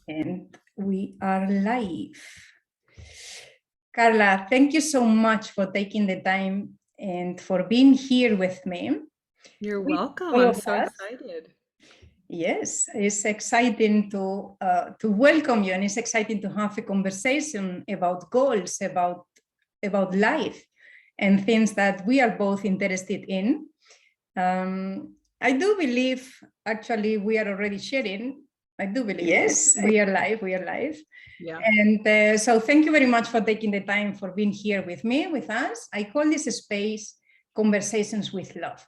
And we are live. Carla, thank you so much for taking the time and for being here with me. You're With welcome. all I'm of so us. excited. Yes, it's exciting to welcome you, and it's exciting to have a conversation about goals, about life, and things that we are both interested in. I do believe, actually, we are already sharing. I do believe, yes, we are live. We are live. Yeah. And so thank you very much for taking the time for being here with me, with us. I call this space Conversations with Love.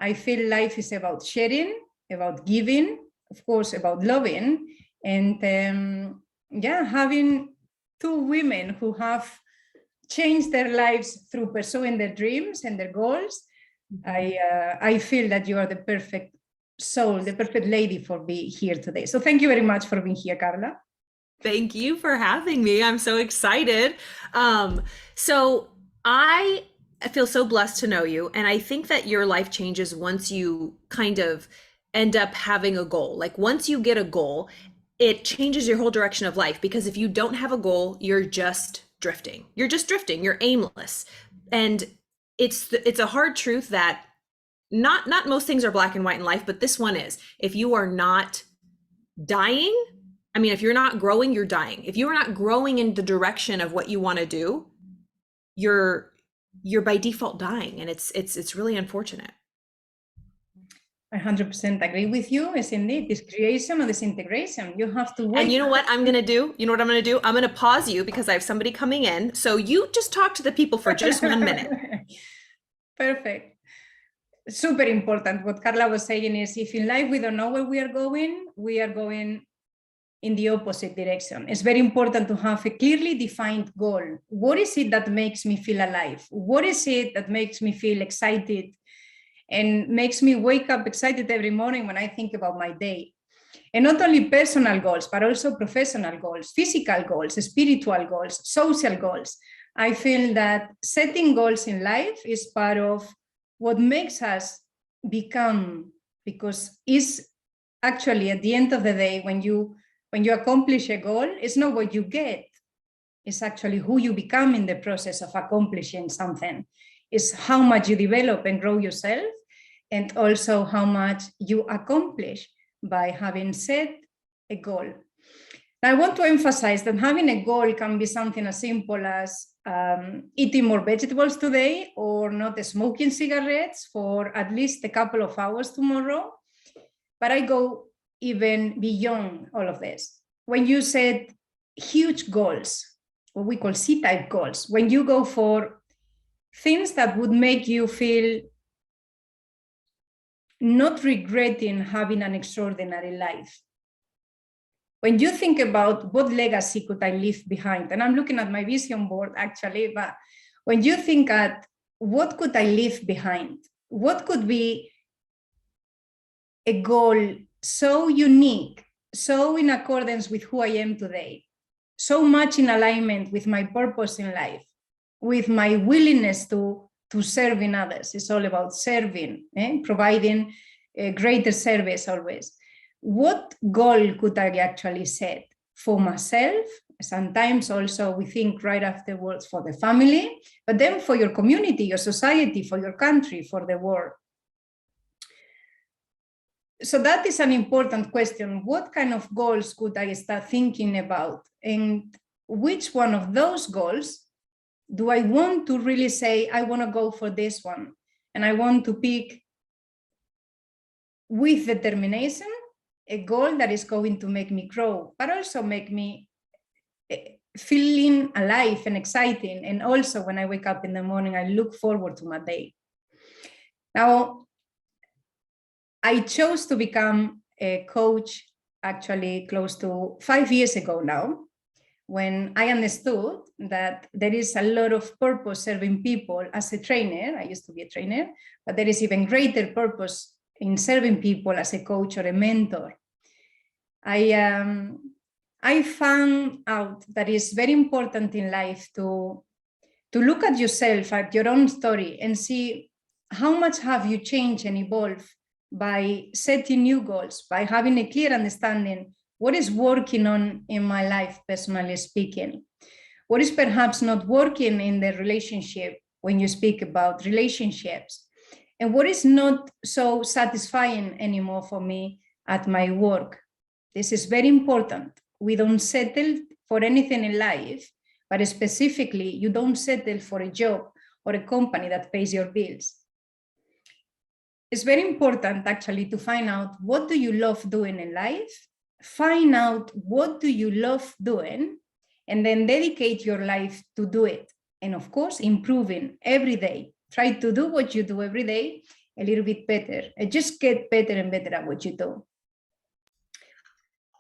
I feel life is about sharing, about giving, of course, about loving, and having two women who have changed their lives through pursuing their dreams and their goals. I feel that you are the perfect soul, the perfect lady for being here today. So thank you very much for being here, Carla. Thank you for having me. I'm so excited. So I feel so blessed to know you. And I think that your life changes once you kind of end up having a goal. Like once you get a goal, it changes your whole direction of life. Because if you don't have a goal, you're just drifting. You're just drifting. You're aimless. And it's a hard truth that not most things are black and white in life, but this one is. If you are not dying, I mean, if you're not growing, you're dying. If you are not growing in the direction of what you want to do, you're by default dying, and it's really unfortunate. I 100% agree with you. It's indeed this creation or disintegration. You have to wait. And you know what I'm gonna do? You know what I'm gonna do? I'm gonna pause you because I have somebody coming in. So you just talk to the people for just 1 minute. Perfect. Super important. What Carla was saying is, if in life we don't know where we are going in the opposite direction. It's very important to have a clearly defined goal. What is it that makes me feel alive? What is it that makes me feel excited and makes me wake up excited every morning when I think about my day? And not only personal goals, but also professional goals, physical goals, spiritual goals, social goals. I feel that setting goals in life is part of what makes us become, because it's actually at the end of the day, when you accomplish a goal, it's not what you get, it's actually who you become in the process of accomplishing something. It's how much you develop and grow yourself, and also how much you accomplish by having set a goal. Now, I want to emphasize that having a goal can be something as simple as eating more vegetables today, or not smoking cigarettes for at least a couple of hours tomorrow. But I go even beyond all of this. When you set huge goals, what we call C-type goals, when you go for things that would make you feel not regretting having an extraordinary life. When you think about what legacy could I leave behind, and I'm looking at my vision board actually, but when you think at what could I leave behind, what could be a goal so unique, so in accordance with who I am today, so much in alignment with my purpose in life, with my willingness to serve in others. It's all about serving, providing a greater service always. What goal could I actually set for myself? Sometimes also we think right afterwards for the family, but then for your community, your society, for your country, for the world. So that is an important question. What kind of goals could I start thinking about? And which one of those goals do I want to really say, I want to go for this one? And I want to pick with determination a goal that is going to make me grow, but also make me feeling alive and exciting. And also when I wake up in the morning, I look forward to my day. Now, I chose to become a coach actually close to 5 years ago now, when I understood that there is a lot of purpose serving people as a trainer. I used to be a trainer, but there is even greater purpose in serving people as a coach or a mentor. I found out that it's very important in life to look at yourself, at your own story, and see how much have you changed and evolved by setting new goals, by having a clear understanding what is working on in my life, personally speaking? What is perhaps not working in the relationship when you speak about relationships? And what is not so satisfying anymore for me at my work? This is very important. We don't settle for anything in life, but specifically, you don't settle for a job or a company that pays your bills. It's very important actually to find out what do you love doing in life, find out what do you love doing, and then dedicate your life to do it. And of course, improving every day. Try to do what you do every day a little bit better, and just get better and better at what you do.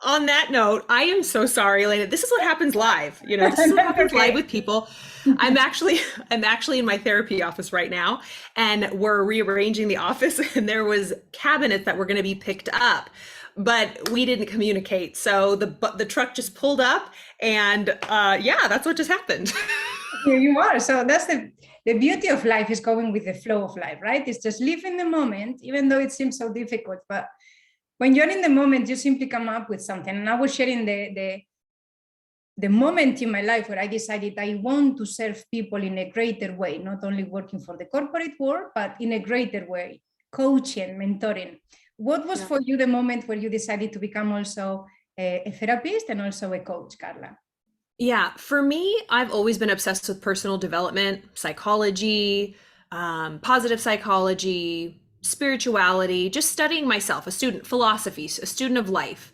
On that note, I am so sorry, Elena. This is what happens live. You know, this is what happens live with people. I'm actually in my therapy office right now, and we're rearranging the office, and there was cabinets that were going to be picked up, but we didn't communicate. So the truck just pulled up, and yeah, that's what just happened. Here you are. So that's the beauty of life, is going with the flow of life, right? It's just live in the moment, even though it seems so difficult. But when you're in the moment, you simply come up with something. And I was sharing the moment in my life where I decided I want to serve people in a greater way, not only working for the corporate world, but in a greater way, coaching, mentoring. What was for you the moment where you decided to become also a therapist and also a coach, Carla? Yeah, for me, I've always been obsessed with personal development, psychology, positive psychology, spirituality, just studying myself, a student, philosophy, a student of life.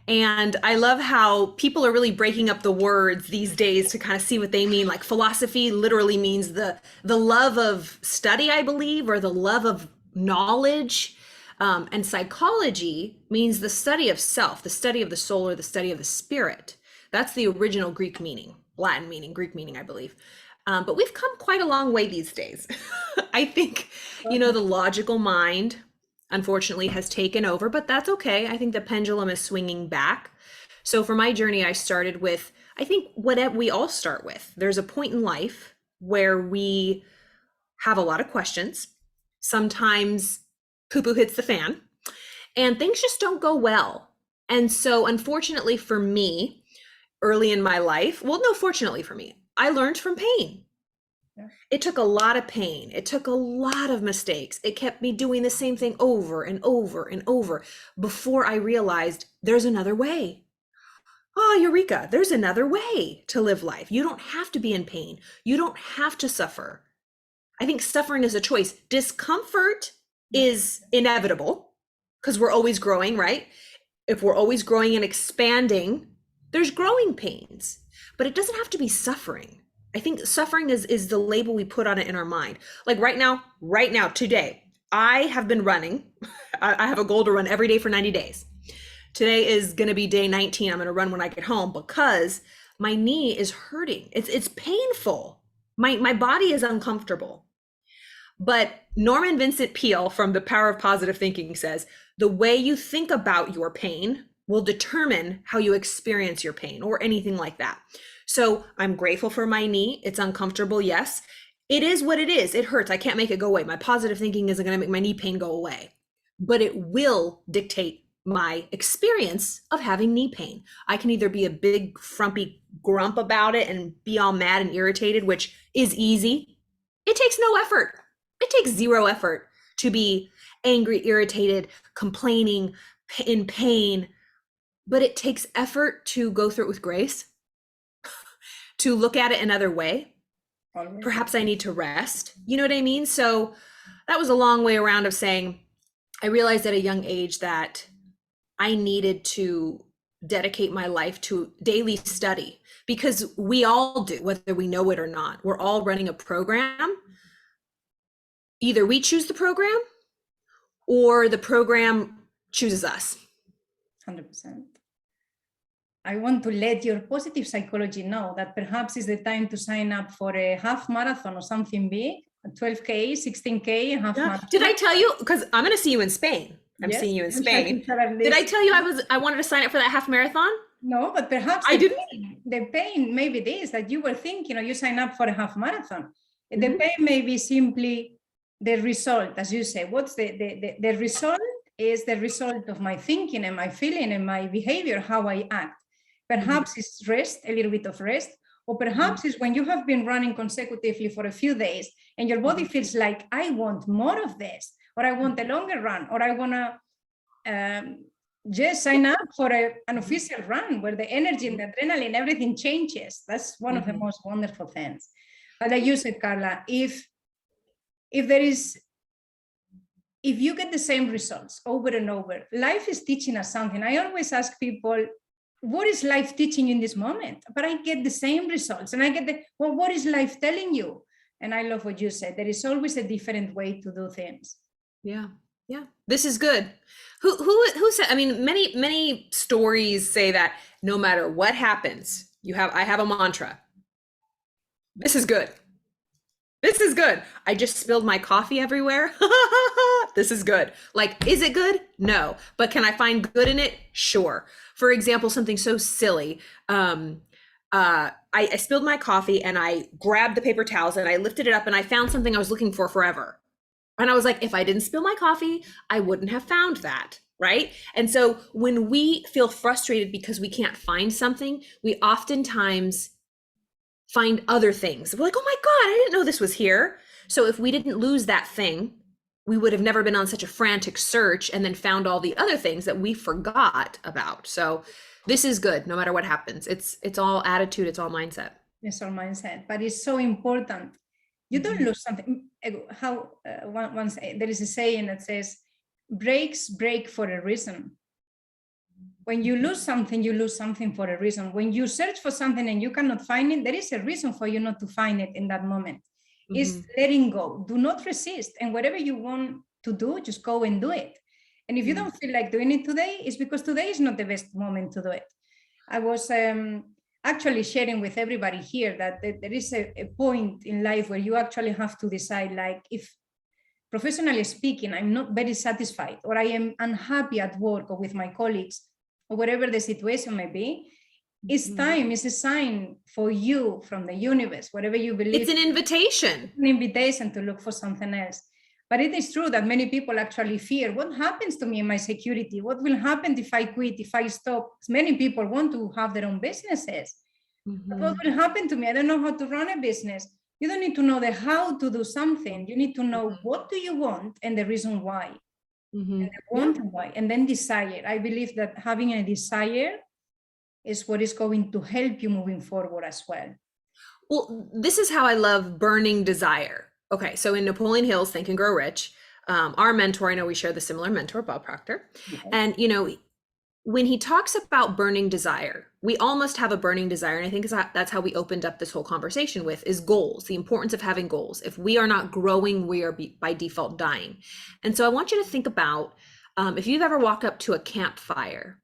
And I love how people are really breaking up the words these days to kind of see what they mean. Like philosophy literally means the love of study, I believe, or the love of knowledge. And psychology means the study of self, the study of the soul, or the study of the spirit. That's the original Greek meaning, Latin meaning, Greek meaning, I believe. But we've come quite a long way these days. I think, you know, the logical mind, unfortunately, has taken over, but that's okay. I think the pendulum is swinging back. So for my journey, I started with, I think what we all start with. There's a point in life where we have a lot of questions. Sometimes poo-poo hits the fan and things just don't go well. And so unfortunately for me, early in my life, well, no, fortunately for me, I learned from pain. Yeah. It took a lot of pain. It took a lot of mistakes. It kept me doing the same thing over and over and over before I realized there's another way. Oh, Eureka, there's another way to live life. You don't have to be in pain. You don't have to suffer. I think suffering is a choice. Discomfort is inevitable because we're always growing, right? If we're always growing and expanding, there's growing pains, but it doesn't have to be suffering. I think suffering is the label we put on it in our mind. Like right now, today, I have been running. I have a goal to run every day for 90 days. Today is going to be day 19. I'm going to run when I get home because my knee is hurting. It's painful. My body is uncomfortable. But Norman Vincent Peale from The Power of Positive Thinking says, the way you think about your pain will determine how you experience your pain or anything like that. So I'm grateful for my knee. It's uncomfortable. Yes, it is what it is. It hurts. I can't make it go away. My positive thinking isn't going to make my knee pain go away, but it will dictate my experience of having knee pain. I can either be a big frumpy grump about it and be all mad and irritated, which is easy. It takes no effort. It takes zero effort to be angry, irritated, complaining, in pain. But it takes effort to go through it with grace, to look at it another way. Perhaps I need to rest. You know what I mean? So that was a long way around of saying, I realized at a young age that I needed to dedicate my life to daily study because we all do, whether we know it or not. We're all running a program. Either we choose the program or the program chooses us. 100%. I want to let your positive psychology know that perhaps it's the time to sign up for a half marathon or something big, 12K, 16K, half marathon. Did I tell you? Because I'm going to see you in Spain. I'm seeing you in Spain. Did I tell you I wanted to sign up for that half marathon? No, but perhaps I didn't. The pain maybe this that you were thinking, or you sign up for a half marathon. The pain may be simply the result, as you say. What's the result is the result of my thinking and my feeling and my behavior, how I act. Perhaps it's rest, a little bit of rest, or perhaps it's when you have been running consecutively for a few days and your body feels like, I want more of this, or I want a longer run, or I want to just sign up for an official run where the energy and the adrenaline, everything changes. That's one of the most wonderful things. But like you said, Carla, if you get the same results over and over, life is teaching us something. I always ask people, what is life teaching you in this moment? But I get the same results, and I get well, what is life telling you? And I love what you said. There is always a different way to do things. Yeah. Yeah. This is good. Who said, I mean, many stories say that no matter what happens, I have a mantra. This is good. This is good. I just spilled my coffee everywhere. This is good. Like, is it good? No. But can I find good in it? Sure. For example, something so silly. I spilled my coffee and I grabbed the paper towels and I lifted it up and I found something I was looking for forever. And I was like, if I didn't spill my coffee, I wouldn't have found that. Right. And so when we feel frustrated because we can't find something, we oftentimes find other things. We're like, oh my God, I didn't know this was here. So if we didn't lose that thing, we would have never been on such a frantic search and then found all the other things that we forgot about. So this is good, no matter what happens. It's all attitude, it's all mindset. It's all mindset, but it's so important. You don't lose something. Once there is a saying that says, breaks break for a reason. When you lose something for a reason. When you search for something and you cannot find it, there is a reason for you not to find it in that moment. It's letting go. Do not resist. And whatever you want to do, just go and do it. And if you don't feel like doing it today, it's because today is not the best moment to do it. I was actually sharing with everybody here that there is a point in life where you actually have to decide, like, if professionally speaking, I'm not very satisfied, or I am unhappy at work or with my colleagues, or whatever the situation may be, it's time, it's a sign for you from the universe, whatever you believe. It's an invitation. An invitation to look for something else. But it is true that many people actually fear, what happens to me in my security? What will happen if I quit, if I stop? Many people want to have their own businesses. But what will happen to me? I don't know how to run a business. You don't need to know the how to do something. You need to know what do you want and the reason why. And the want and why, and then desire. I believe that having a desire is what is going to help you moving forward as well. Well, this is how I love burning desire. Okay, so in Napoleon Hill's Think and Grow Rich, our mentor, I know we share the similar mentor, Bob Proctor, and when he talks about burning desire, we all must have a burning desire. And I think that's how we opened up this whole conversation with is goals, the importance of having goals. If we are not growing, we are by default dying. And so I want you to think about if you've ever walked up to a campfire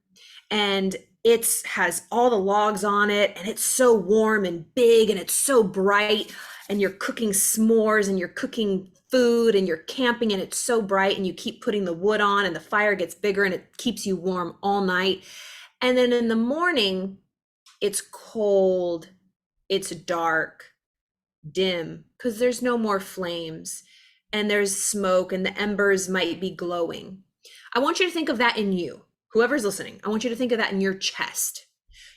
and it has all the logs on it and it's so warm and big and it's so bright and you're cooking s'mores and you're cooking food and you're camping and it's so bright and you keep putting the wood on and the fire gets bigger and it keeps you warm all night. And then in the morning, it's cold, it's dark, dim, because there's no more flames and there's smoke and the embers might be glowing. I want you to think of that in you. Whoever's listening, I want you to think of that in your chest.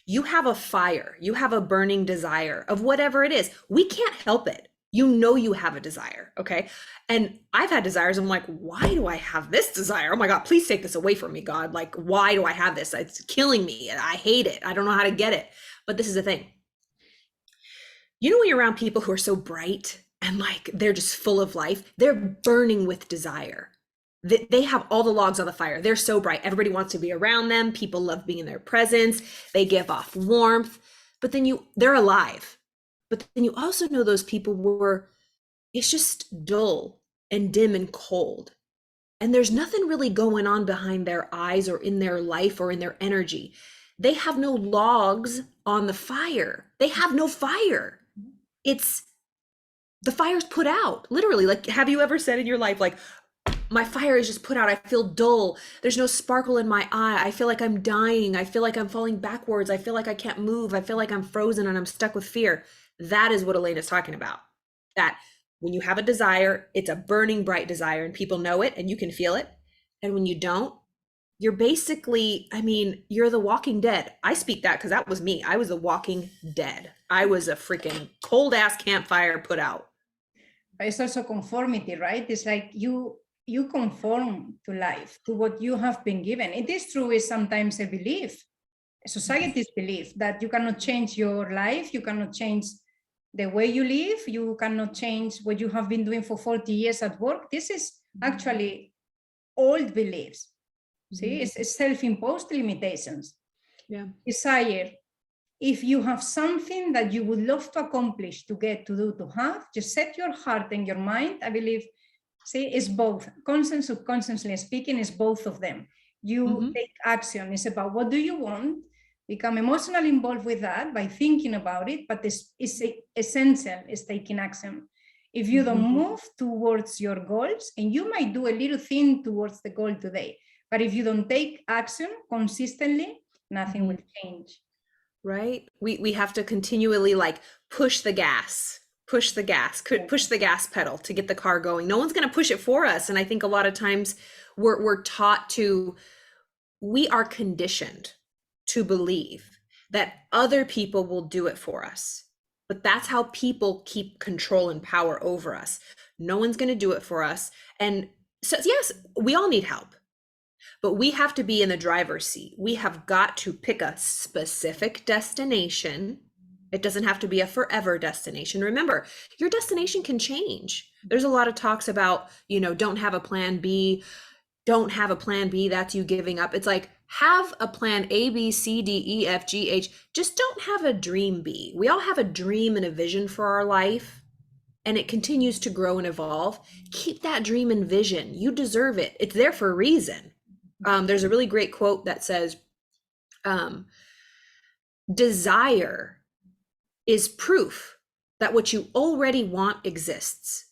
You have a fire, you have a burning desire of whatever it is. We can't help it. You know you have a desire, okay? And I've had desires. I'm like, why do I have this desire? Oh my God, please take this away from me, God. Like, why do I have this? It's killing me. I hate it. I don't know how to get it. But this is the thing. You know when you're around people who are so bright and like they're just full of life, they're burning with desire. They have all the logs on the fire. They're so bright. Everybody wants to be around them. People love being in their presence. They give off warmth, but then they're alive. But then you also know those people where it's just dull and dim and cold. And there's nothing really going on behind their eyes or in their life or in their energy. They have no logs on the fire. They have no fire. The fire's put out, literally. Like, have you ever said in your life, like, my fire is just put out. I feel dull. There's no sparkle in my eye. I feel like I'm dying. I feel like I'm falling backwards. I feel like I can't move. I feel like I'm frozen and I'm stuck with fear. That is what Elena's talking about. That when you have a desire, it's a burning bright desire and people know it and you can feel it. And when you don't, you're basically, I mean, you're the walking dead. I speak that because that was me. I was the walking dead. I was a freaking cold ass campfire put out. But it's also conformity, right? It's like you conform to life, to what you have been given. It is true, is sometimes a belief, a society's belief that you cannot change your life, you cannot change the way you live, you cannot change what you have been doing for 40 years at work. This is actually old beliefs. See, it's self-imposed limitations. Yeah. Desire. If you have something that you would love to accomplish, to get, to do, to have, just set your heart and your mind. I believe, see, it's both. Conscious, subconsciously speaking, is both of them. You take action. It's about what do you want, become emotionally involved with that by thinking about it, but it's essential is taking action. If you don't move towards your goals, and you might do a little thing towards the goal today, but if you don't take action consistently, nothing will change. Right? We have to continually like push the gas pedal to get the car going. No one's going to push it for us. And I think a lot of times we're taught to, we are conditioned to believe that other people will do it for us. But that's how people keep control and power over us. No one's going to do it for us. And so, yes, we all need help. But we have to be in the driver's seat. We have got to pick a specific destination. It doesn't have to be a forever destination. Remember, your destination can change. There's a lot of talks about, don't have a plan B. Don't have a plan B. That's you giving up. It's like, have a plan A, B, C, D, E, F, G, H. Just don't have a dream B. We all have a dream and a vision for our life, and it continues to grow and evolve. Keep that dream and vision. You deserve it. It's there for a reason. There's a really great quote that says, desire is proof that what you already want exists.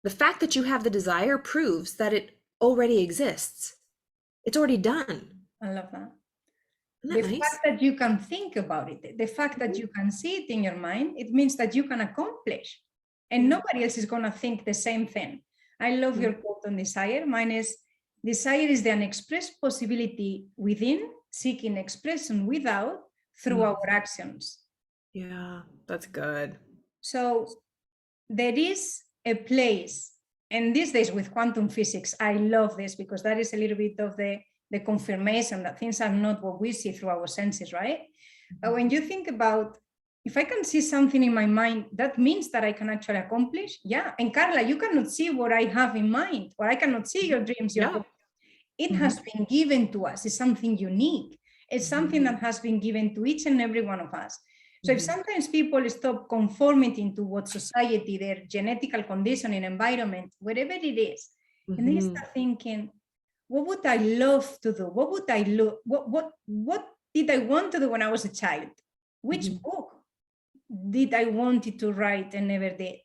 The fact that you have the desire proves that it already exists. It's already done. I love that. Isn't that The nice? fact that you can think about it, the fact that you can see it in your mind, it means that you can accomplish. And nobody else is going to think the same thing. I love your quote on desire. Mine is, desire is the unexpressed possibility within, seeking expression without, through our actions. Yeah, that's good. So there is a place, and these days with quantum physics, I love this because that is a little bit of the confirmation that things are not what we see through our senses, right? But when you think about, if I can see something in my mind, that means that I can actually accomplish. Yeah. And Carla, you cannot see what I have in mind, or I cannot see your dreams. It has been given to us. It's something unique. It's something that has been given to each and every one of us. So if sometimes people stop conforming to what society, their genetical conditioning, environment, whatever it is, and they start thinking, what would I love to do? What would I look? What did I want to do when I was a child? Which book did I wanted to write and never did?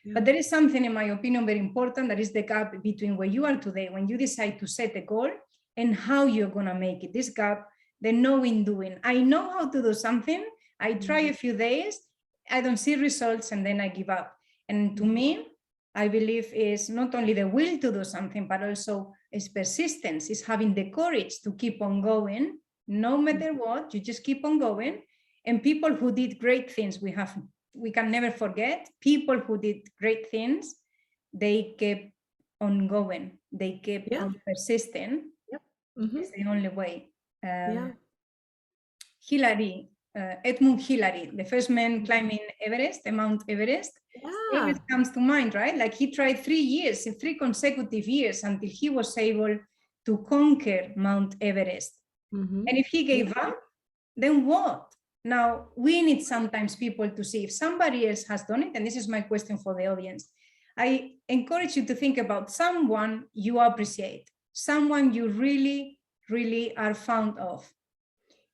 But there is something, in my opinion, very important. That is the gap between where you are today, when you decide to set a goal, and how you're going to make it. This gap, the knowing doing. I know how to do something. I try a few days. I don't see results, and then I give up. And to me, I believe is not only the will to do something, but also is persistence, is having the courage to keep on going, no matter what. You just keep on going. And people who did great things, we can never forget people who did great things. They kept on going. They kept on persisting. It's the only way. Hillary, Edmund Hillary, the first man climbing Everest, the Mount Everest. Everest comes to mind, right? Like he tried 3 years, in 3 consecutive years, until he was able to conquer Mount Everest. And if he gave up, then what? Now, we need sometimes people to see if somebody else has done it. And this is my question for the audience. I encourage you to think about someone you appreciate, someone you really, really are fond of.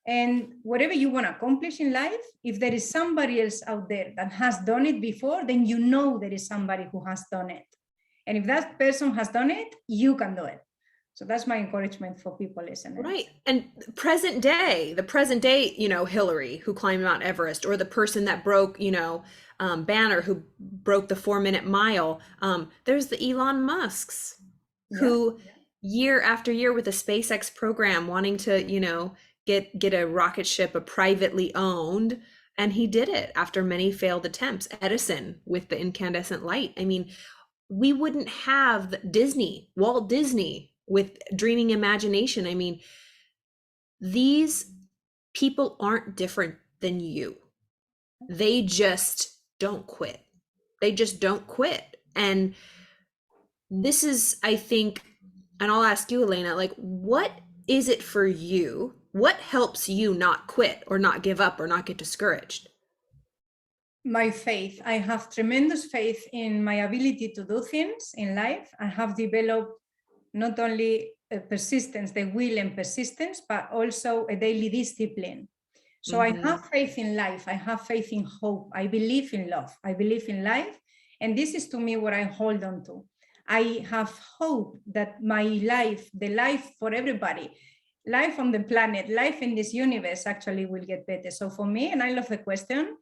And whatever you want to accomplish in life, if there is somebody else out there that has done it before, then you know there is somebody who has done it. And if that person has done it, you can do it. So that's my encouragement for people listening. Right. And the present day, Hillary, who climbed Mount Everest, or the person that broke, Banner, who broke the 4-minute mile. There's the Elon Musks who year after year with the SpaceX program, wanting to, get a rocket ship, a privately owned, and he did it after many failed attempts. Edison with the incandescent light. I mean, we wouldn't have Walt Disney with dreaming imagination. I mean, these people aren't different than you. They just don't quit. They just don't quit. And this is, I think, and I'll ask you, Elena, like, what is it for you? What helps you not quit or not give up or not get discouraged? My faith. I have tremendous faith in my ability to do things in life. I have developed not only persistence, the will and persistence, but also a daily discipline. So I have faith in life. I have faith in hope. I believe in love. I believe in life. And this is to me what I hold on to. I have hope that my life, the life for everybody, life on the planet, life in this universe actually will get better. So for me, and I love the question,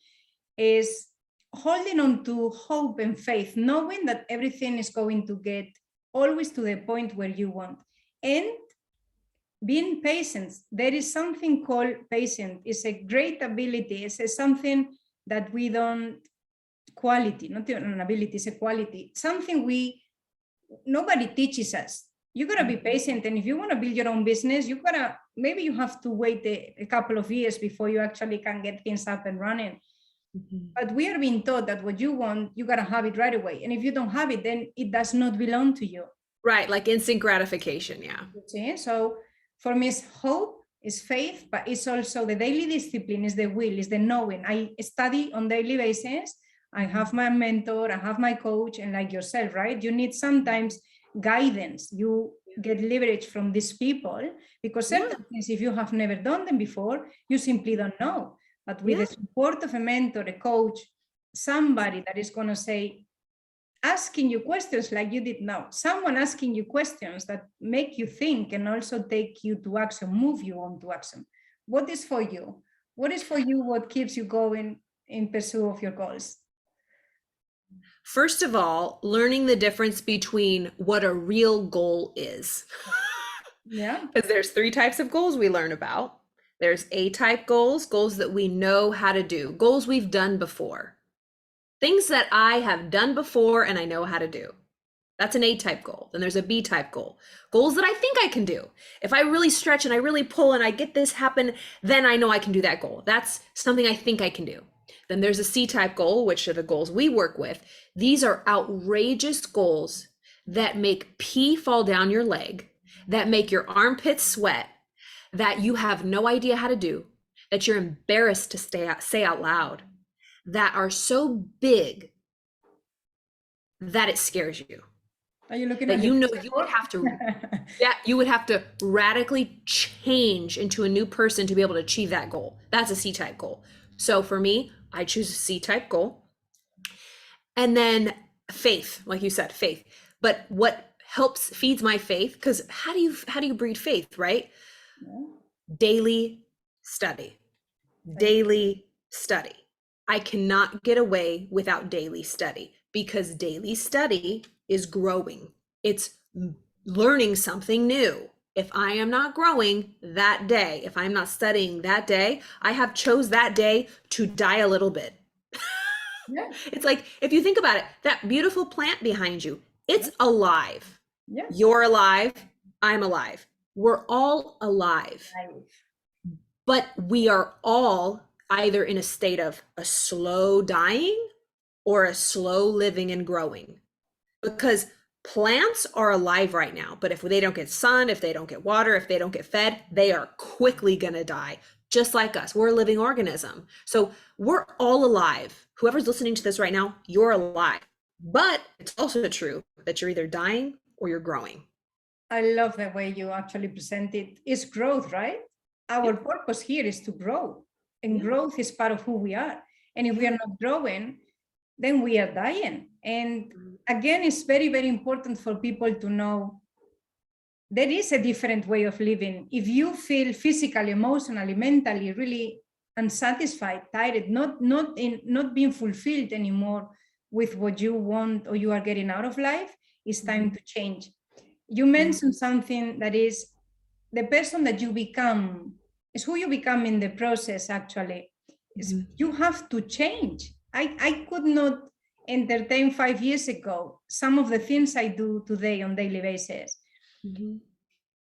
is holding on to hope and faith, knowing that everything is going to get always to the point where you want. And being patient. There is something called patience. It's a great ability. It's something that we don't, quality, not an ability, it's a quality. Something nobody teaches us. You gotta be patient. And if you wanna build your own business, maybe you have to wait a couple of years before you actually can get things up and running. But we are being taught that what you want, you gotta have it right away. And if you don't have it, then it does not belong to you. Right, like instant gratification, yeah. See? So for me, it's hope, it's faith, but it's also the daily discipline, is the will, is the knowing. I study on daily basis. I have my mentor, I have my coach, and like yourself, right? You need sometimes guidance. You get leverage from these people because certain things, if you have never done them before, you simply don't know. But with the support of a mentor, a coach, somebody that is going to say, asking you questions like you did now, someone asking you questions that make you think and also take you to action, move you on to action. What is for you? What is for you what keeps you going in pursuit of your goals? First of all, learning the difference between what a real goal is. Yeah. Because there's 3 types of goals we learn about. There's A-type goals, goals that we know how to do, goals we've done before. Things that I have done before and I know how to do. That's an A-type goal. Then there's a B-type goal. Goals that I think I can do. If I really stretch and I really pull and I get this happen, then I know I can do that goal. That's something I think I can do. Then there's a C-type goal, which are the goals we work with. These are outrageous goals that make pee fall down your leg, that make your armpits sweat, that you have no idea how to do, that you're embarrassed to say out loud, that are so big that it scares you. Are you looking that at you know you would have to you would have to radically change into a new person to be able to achieve that goal. That's a C-type goal. So for me, I choose a C-type goal. And then faith, like you said, faith. But what feeds my faith, because how do you breed faith, right? Daily study. Daily study. I cannot get away without daily study, because daily study is growing. It's learning something new. If I am not growing that day, if I'm not studying that day, I have chose that day to die a little bit. Yeah. It's like, if you think about it, that beautiful plant behind you, it's alive. Yeah. You're alive. I'm alive. We're all alive. But we are all either in a state of a slow dying or a slow living and growing, because plants are alive right now, but if they don't get sun, if they don't get water, if they don't get fed, they are quickly going to die, just like us. We're a living organism. So we're all alive. Whoever's listening to this right now, you're alive. But it's also true that you're either dying or you're growing. I love the way you actually present it. It's growth, right? Our purpose here is to grow, and growth is part of who we are. And if we are not growing, then we are dying. And again, it's very, very important for people to know there is a different way of living. If you feel physically, emotionally, mentally really unsatisfied, tired, not being fulfilled anymore with what you want or you are getting out of life, it's time to change. you mentioned something that is the person that you become is who you become in the process. Actually, you have to change. I could not entertain 5 years ago some of the things I do today on daily basis.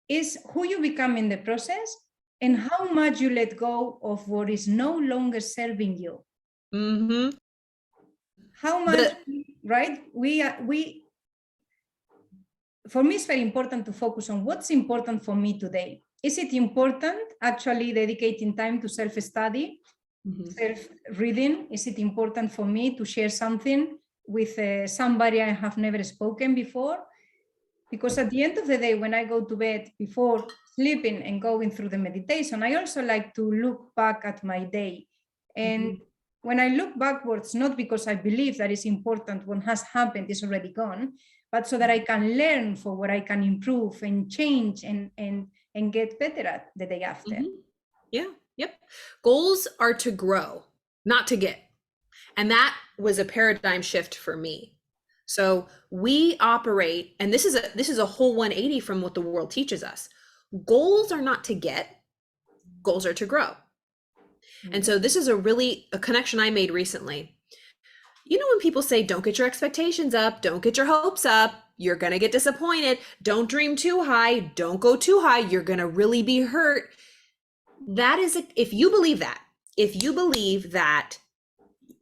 Is who you become in the process and how much you let go of what is no longer serving you. How much, right? For me, it's very important to focus on what's important for me today. Is it important actually dedicating time to self-study, self-reading? Is it important for me to share something with somebody I have never spoken before? Because at the end of the day, when I go to bed before sleeping and going through the meditation, I also like to look back at my day. And when I look backwards, not because I believe that is important, what has happened is already gone, but so that I can learn for what I can improve and change and get better at the day after. Yep. Goals are to grow, not to get. And that was a paradigm shift for me. So we operate, and this is a whole 180 from what the world teaches us. Goals are not to get, goals are to grow. And so this is a connection I made recently. You know, when people say, don't get your expectations up, don't get your hopes up, you're going to get disappointed, don't dream too high, don't go too high, you're going to really be hurt. That is, if you believe that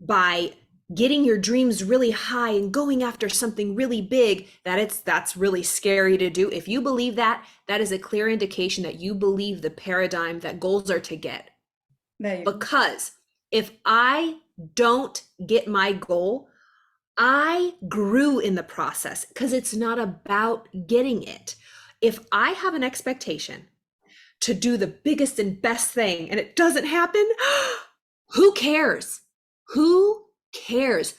by getting your dreams really high and going after something really big, that's really scary to do. If you believe that, that is a clear indication that you believe the paradigm that goals are to get. Because if I don't get my goal, I grew in the process because it's not about getting it. If I have an expectation to do the biggest and best thing and it doesn't happen, who cares? Who cares?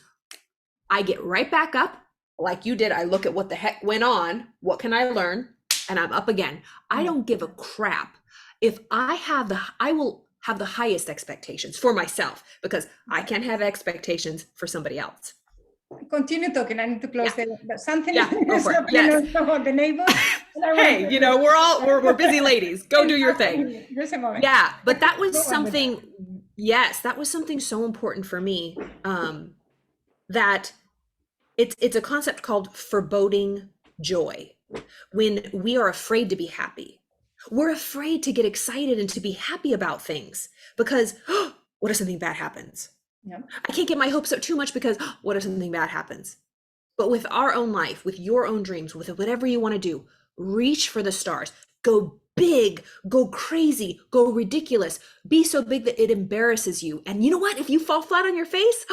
I get right back up like you did. I look at what the heck went on. What can I learn? And I'm up again. I don't give a crap. If I will have the highest expectations for myself because I can't have expectations for somebody else. Continue talking. I need to close something. Go for it. Yes. About the neighbors. Hey, you know, we're busy ladies. Go do your thing. Just a moment. Yeah, but that was something. Yes, that was something so important for me. That it's a concept called foreboding joy. When we are afraid to be happy, we're afraid to get excited and to be happy about things because what if something bad happens? Yep. I can't get my hopes up too much because what if something bad happens? But with our own life, with your own dreams, with whatever you want to do, reach for the stars, go big, go crazy, go ridiculous, be so big that it embarrasses you. And you know what? If you fall flat on your face,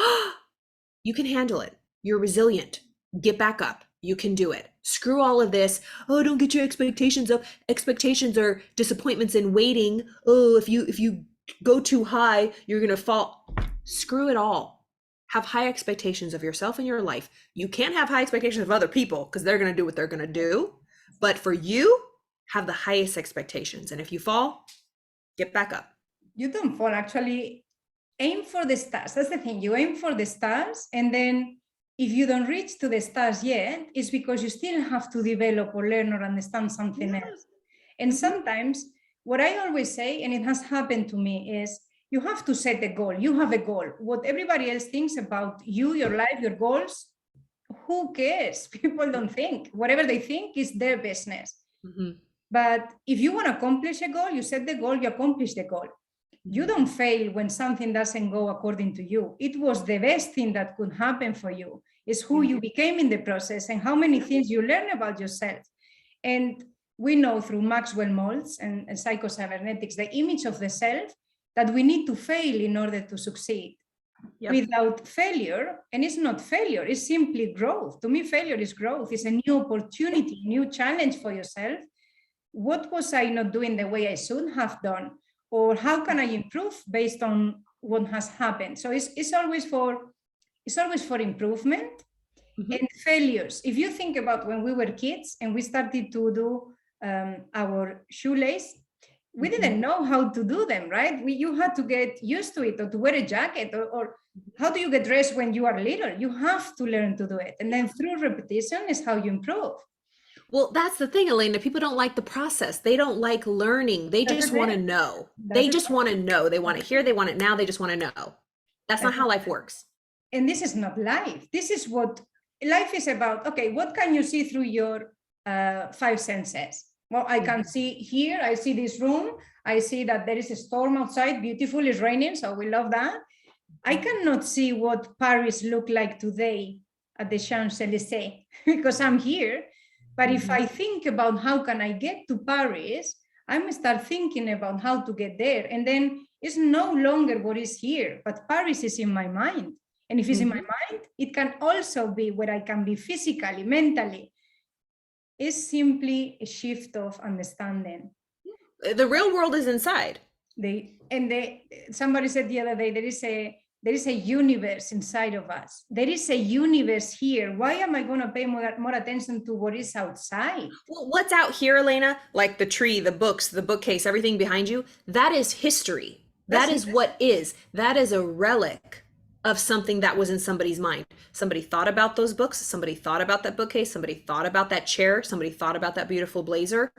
you can handle it. You're resilient. Get back up. You can do it. Screw all of this. Oh, don't get your expectations up. Expectations are disappointments in waiting. Oh, if you go too high, you're going to fall. Screw it all. Have high expectations of yourself and your life. You can't have high expectations of other people because they're going to do what they're going to do. But for you, have the highest expectations. And if you fall, get back up. You don't fall. Actually, aim for the stars. That's the thing. You aim for the stars. And then if you don't reach to the stars yet, it's because you still have to develop or learn or understand something else. And sometimes what I always say, and it has happened to me, is you have to set a goal. You have a goal. What everybody else thinks about you, your life, your goals, who cares? People don't think. Whatever they think is their business. But if you want to accomplish a goal, you set the goal, you accomplish the goal. You don't fail when something doesn't go according to you. It was the best thing that could happen for you. It's who you became in the process and how many things you learn about yourself. And we know through Maxwell molds and psychocybernetics, the image of the self, that we need to fail in order to succeed. Without failure, and it's not failure, it's simply growth. To me, failure is growth. It's a new opportunity, new challenge for yourself. What was I not doing the way I should have done? Or how can I improve based on what has happened? So it's always for improvement. And failures. If you think about when we were kids and we started to do our shoelace, we didn't know how to do them, right? You had to get used to it, or to wear a jacket, or how do you get dressed when you are little? You have to learn to do it. And then through repetition is how you improve. Well, that's the thing, Elena. People don't like the process. They don't like learning. They That's just the want to thing. know. That's They the just want to know. They want it here. They want it now. They just want to know. That's not thing. how life works. And this is not life. This is what life is about. Okay, what can you see through your five senses? Well, I can see here, I see this room, I see that there is a storm outside, beautiful, it's raining, so we love that. I cannot see what Paris looked like today at the Champs-Élysées because I'm here. But if I think about how can I get to Paris, I'm start thinking about how to get there. And then it's no longer what is here, but Paris is in my mind. And if it's in my mind, it can also be where I can be physically, mentally. It's simply a shift of understanding. The real world is inside. Somebody said the other day, there is a universe inside of us. There is a universe here. Why am I going to pay more attention to what is outside? Well, what's out here, Elena? Like the tree, the books, the bookcase, everything behind you, that is history. That is what is. That is a relic of something that was in somebody's mind. Somebody thought about those books. Somebody thought about that bookcase. Somebody thought about that chair. Somebody thought about that beautiful blazer.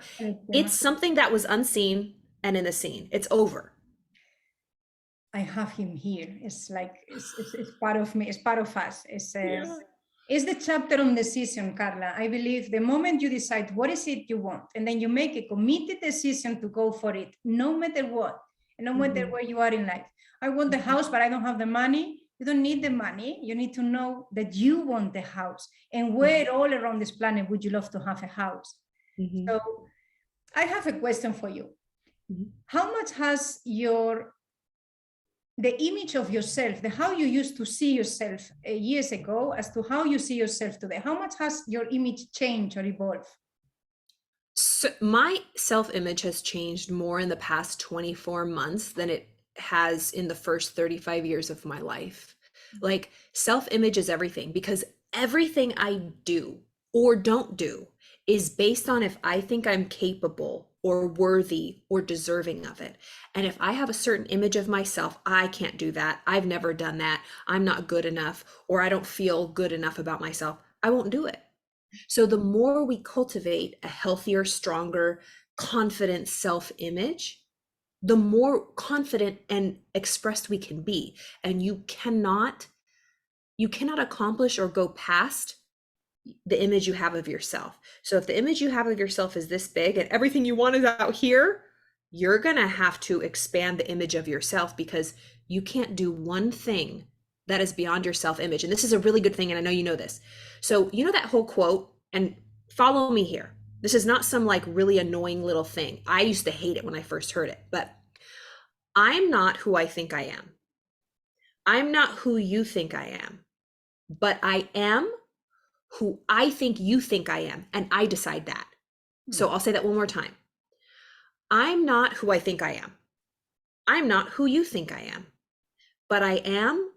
It's something that was unseen and in the scene. It's over. I have him here. It's like, it's part of me. It's part of us. It's the chapter on decision, Carla. I believe the moment you decide what is it you want, and then you make a committed decision to go for it, no matter what, and no matter where you are in life. I want the house, but I don't have the money. You don't need the money. You need to know that you want the house. And where all around this planet would you love to have a house? So I have a question for you. How much has the image of yourself, how you used to see yourself years ago as to how you see yourself today, how much has your image changed or evolved? So my self-image has changed more in the past 24 months than it has in the first 35 years of my life. Like, self-image is everything, because everything I do or don't do is based on if I think I'm capable or worthy or deserving of it. And if I have a certain image of myself, I can't do that, I've never done that, I'm not good enough, or I don't feel good enough about myself, I won't do it. So the more we cultivate a healthier, stronger, confident self-image, the more confident and expressed we can be. And you cannot accomplish or go past the image you have of yourself. So if the image you have of yourself is this big and everything you want is out here, you're gonna have to expand the image of yourself, because you can't do one thing that is beyond your self-image. And this is a really good thing, and I know you know this. So you know that whole quote, and follow me here. This is not some like really annoying little thing. I used to hate it when I first heard it, but I'm not who I think I am. I'm not who you think I am, but I am who I think you think I am, and I decide that. So I'll say that one more time. I'm not who I think I am. I'm not who you think I am, but I am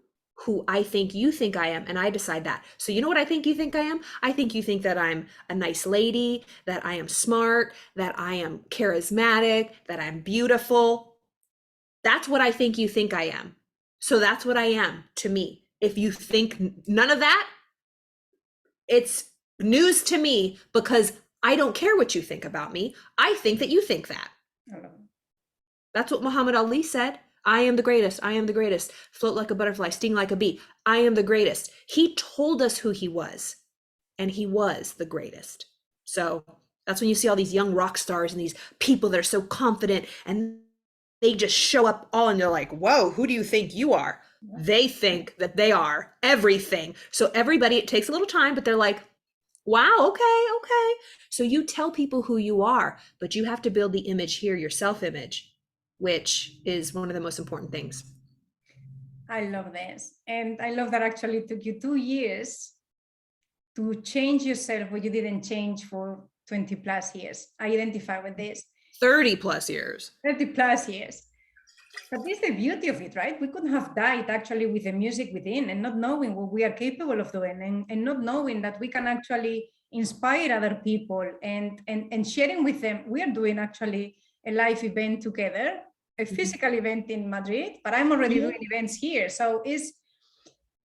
who I think you think I am, and I decide that. So you know what I think you think I am? I think you think that I'm a nice lady, that I am smart, that I am charismatic, that I'm beautiful. That's what I think you think I am. So that's what I am to me. If you think none of that, it's news to me, because I don't care what you think about me. I think that you think that. That's what Muhammad Ali said. I am the greatest. I am the greatest. Float like a butterfly, sting like a bee. I am the greatest. He told us who he was, and he was the greatest. So that's when you see all these young rock stars and these people that are so confident, and they just show up all and they're like, whoa, who do you think you are? They think that they are everything. So everybody, it takes a little time, but they're like, wow, okay. So you tell people who you are, but you have to build the image here, your self-image, which is one of the most important things. I love this. And I love that actually it took you 2 years to change yourself, what you didn't change for 20 plus years. I identify with this. 30 plus years. 30 plus years. But this is the beauty of it, right? We could have died actually with the music within and not knowing what we are capable of doing, and not knowing that we can actually inspire other people and sharing with them. We are doing actually a live event together, a physical event in Madrid, but I'm already doing events here. So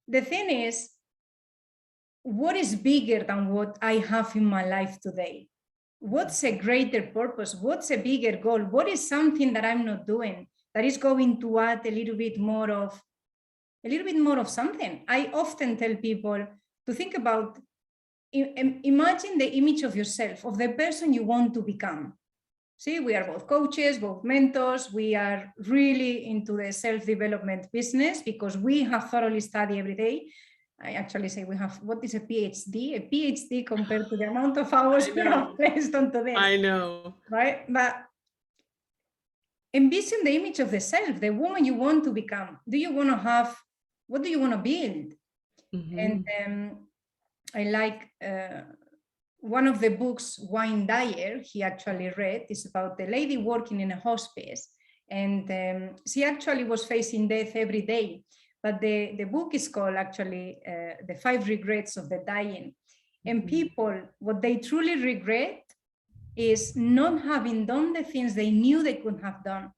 the thing is, what is bigger than what I have in my life today? what's a greater purpose? What's a bigger goal? What is something that I'm not doing that is going to add a little bit more of something? I often tell people to think about, imagine the image of yourself, of the person you want to become. See, we are both coaches, both mentors. We are really into the self-development business because we have thoroughly studied every day. I actually say we have, what is a PhD? A PhD compared to the amount of hours we have placed onto this. I know. Right? But envision the image of the self, the woman you want to become. Do you want to have, what do you want to build? Mm-hmm. And I like one of the books Wayne Dyer, he actually read, is about a lady working in a hospice. And she actually was facing death every day. But the book is called actually The 5 Regrets of the Dying. And people, what they truly regret is not having done the things they knew they could have done,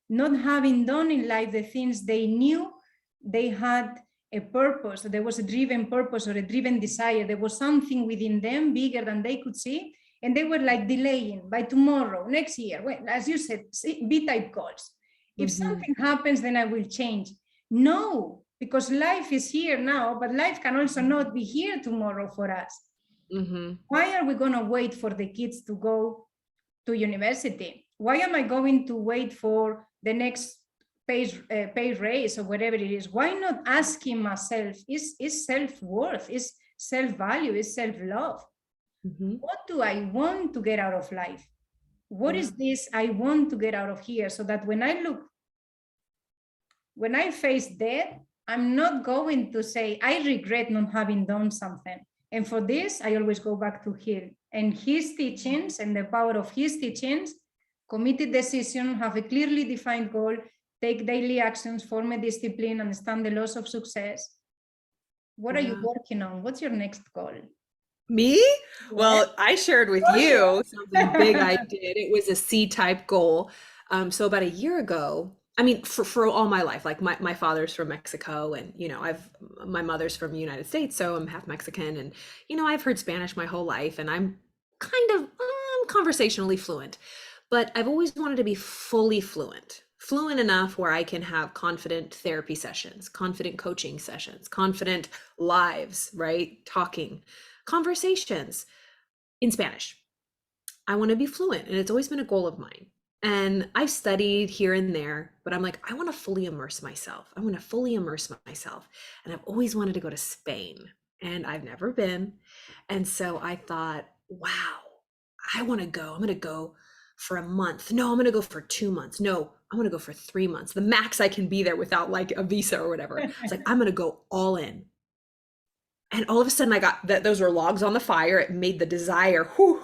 not having done in life the things they knew they had a purpose, there was a driven purpose or a driven desire. There was something within them bigger than they could see. And they were like delaying by tomorrow, next year. Well, as you said, B-type goals. If something happens, then I will change. No, because life is here now, but life can also not be here tomorrow for us. Why are we going to wait for the kids to go to university? Why am I going to wait for the next pay raise or whatever it is? Why not asking myself, is self-worth, is self-value, is self-love? What do I want to get out of life? What is this I want to get out of here, so that when I face death, I'm not going to say, I regret not having done something. And for this, I always go back to Hill and his teachings and the power of his teachings: committed decision, have a clearly defined goal, take daily actions, form a discipline, understand the laws of success. What are you working on? What's your next goal? Me? Yeah. Well, I shared with you something big I did. It was a C-type goal. So about a year ago, I mean, for all my life, like my father's from Mexico, and my mother's from the United States, so I'm half Mexican, and I've heard Spanish my whole life, and I'm kind of conversationally fluent, but I've always wanted to be fully fluent enough where I can have confident therapy sessions, confident coaching sessions, confident lives, right? Talking conversations in Spanish. I want to be fluent, and it's always been a goal of mine. And I've studied here and there, but I'm like, I want to fully immerse myself. And I've always wanted to go to Spain, and I've never been. And so I thought, wow, I want to go. I'm going to go for a month. No, I'm going to go for 2 months. No, I want to go for 3 months. The max I can be there without like a visa or whatever. It's like, I'm going to go all in. And all of a sudden I got that those were logs on the fire. It made the desire. And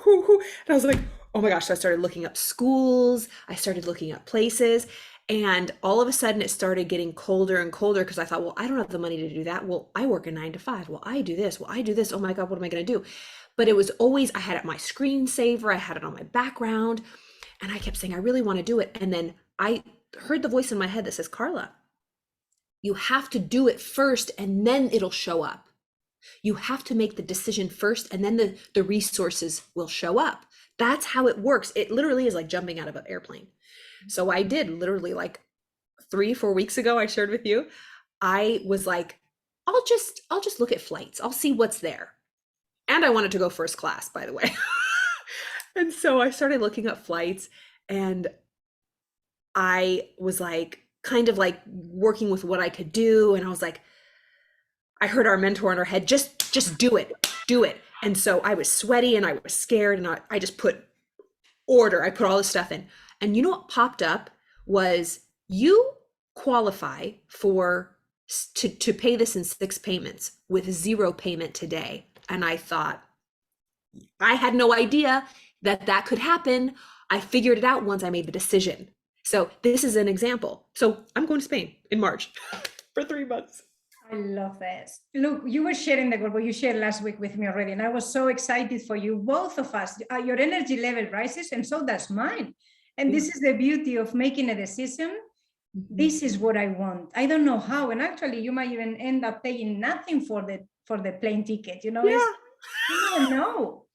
I was like, oh my gosh. So I started looking up schools. I started looking up places. And all of a sudden it started getting colder and colder, because I thought, well, I don't have the money to do that. Well, I work a 9 to 5. Well, I do this. Well, I do this. Oh my God, what am I going to do? But it was always, I had it my screensaver. I had it on my background. And I kept saying, I really want to do it. And then I heard the voice in my head that says, Carla, you have to do it first, and then it'll show up. You have to make the decision first, and then the resources will show up. That's how it works. It literally is like jumping out of an airplane. So I did literally like 3-4 weeks ago, I shared with you, I was like, I'll just look at flights. I'll see what's there. And I wanted to go first class, by the way. And so I started looking up flights, and I was like, kind of like working with what I could do. And I was like, I heard our mentor in her head, just do it. And so I was sweaty and I was scared, and I just put order. I put all this stuff in. And you know what popped up was, you qualify to pay this in 6 payments with 0 payment today. And I thought, I had no idea that could happen. I figured it out once I made the decision. So this is an example. So I'm going to Spain in March for 3 months. I love this. Look, you were sharing the goal, but you shared last week with me already, and I was so excited for you, both of us. Your energy level rises, and so does mine. And this is the beauty of making a decision. This is what I want. I don't know how, and actually, you might even end up paying nothing for the plane ticket. You don't know.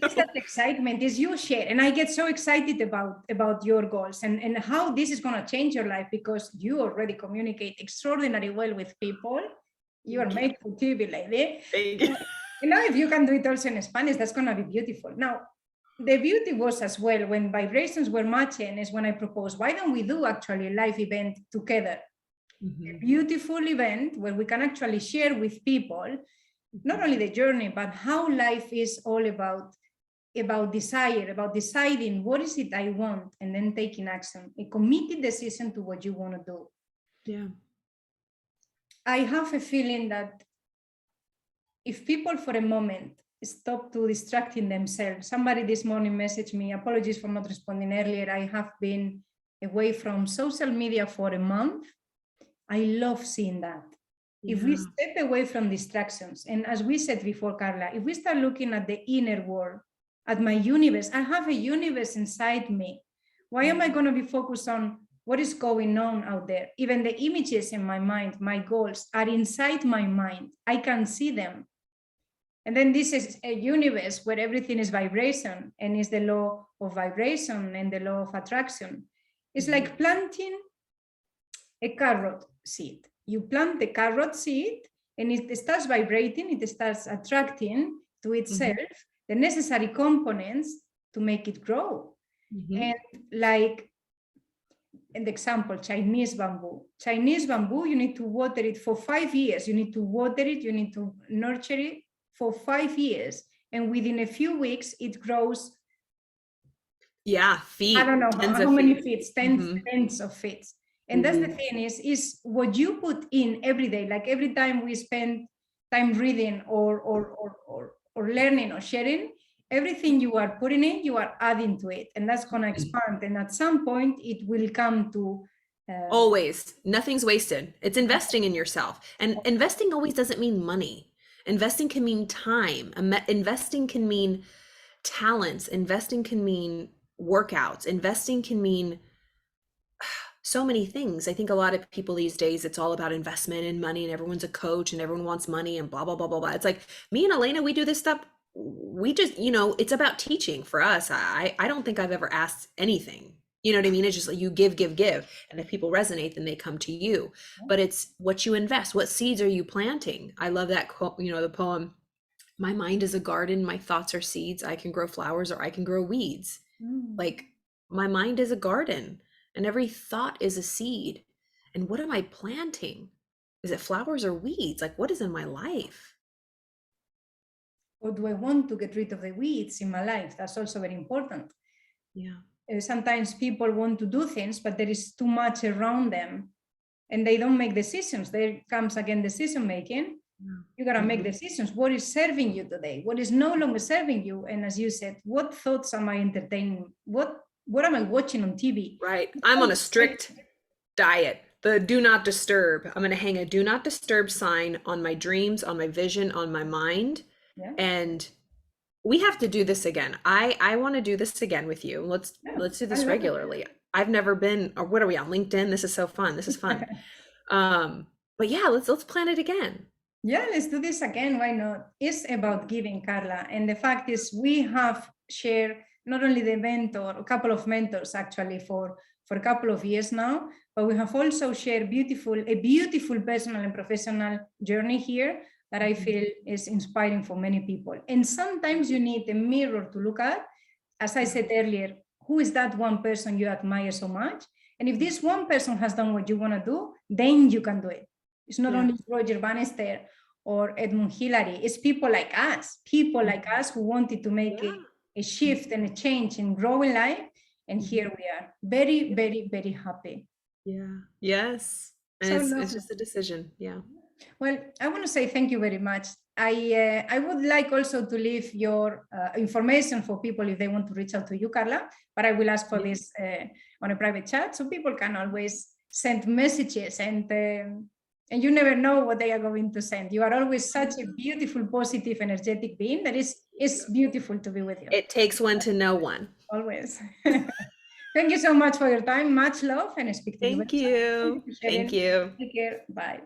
It's that excitement is you share, and I get so excited about your goals and how this is going to change your life, because you already communicate extraordinarily well with people. You are made for TV, lady. Thank you. You know, if you can do it also in Spanish, that's going to be beautiful. Now, the beauty was as well when vibrations were matching is when I proposed, why don't we do actually a live event together? A beautiful event where we can actually share with people not only the journey, but how life is all about desire, about deciding what is it I want, and then taking action, a committed decision to what you want to do. Yeah. I have a feeling that if people for a moment stop to distracting themselves, somebody this morning messaged me, apologies for not responding earlier, I have been away from social media for a month. I love seeing that. If we step away from distractions, and as we said before, Carla, if we start looking at the inner world, at my universe, I have a universe inside me. Why am I going to be focused on what is going on out there? Even the images in my mind, my goals are inside my mind. I can see them. And then this is a universe where everything is vibration, and is the law of vibration and the law of attraction. It's like planting a carrot seed. You plant the carrot seed and it starts vibrating, it starts attracting to itself the necessary components to make it grow. And like an example, Chinese bamboo. Chinese bamboo, you need to water it for 5 years. You need to water it, you need to nurture it for 5 years. And within a few weeks, it grows. Yeah, feet. I don't know how many feet, tens of feet. And that's the thing is what you put in every day, like every time we spend time reading or learning or sharing, everything you are putting in, you are adding to it, and that's going to expand. And at some point it will come to always, nothing's wasted. It's investing in yourself, and investing always doesn't mean money. Investing can mean time. Investing can mean talents. Investing can mean workouts. Investing can mean so many things. I think a lot of people these days, it's all about investment and money, and everyone's a coach and everyone wants money and blah, blah, blah, blah, blah. It's like me and Elena, we do this stuff. We just, it's about teaching for us. I don't think I've ever asked anything. You know what I mean? It's just like you give. And if people resonate, then they come to you. But it's what you invest. What seeds are you planting? I love that quote, the poem, my mind is a garden, my thoughts are seeds. I can grow flowers or I can grow weeds. Like my mind is a garden. And every thought is a seed. And what am I planting? Is it flowers or weeds? Like, what is in my life? Or do I want to get rid of the weeds in my life? That's also very important. Yeah. Sometimes people want to do things, but there is too much around them and they don't make decisions. There comes again decision making. You got to make decisions. What is serving you today? What is no longer serving you? And as you said, what thoughts am I entertaining? What am I watching on TV? Right. I'm on a strict diet. The do not disturb. I'm going to hang a do not disturb sign on my dreams, on my vision, on my mind. Yeah. And we have to do this again. I want to do this again with you. Let's do this regularly. I've never been, or what are we on LinkedIn? This is so fun. This is fun. But yeah, let's plan it again. Yeah, let's do this again. Why not? It's about giving, Carla. And the fact is we have shared not only the mentor, a couple of mentors actually for a couple of years now, but we have also shared a beautiful personal and professional journey here that I feel is inspiring for many people. And sometimes you need a mirror to look at. As I said earlier, who is that one person you admire so much? And if this one person has done what you want to do, then you can do it. It's not only Roger Bannister or Edmund Hillary, it's people like us who wanted to make a shift and a change in growing life. And here we are, very, very, very happy. Yeah. Yes. And it's just a decision. Yeah. Well, I want to say thank you very much. I would like also to leave your information for people if they want to reach out to you, Carla, but I will ask for this on a private chat so people can always send messages and you never know what they are going to send. You are always such a beautiful, positive, energetic being that it's beautiful to be with you. It takes one to know one. Always. Thank you so much for your time. Much love and speak to you. Thank you. Thank you. Take care. Bye.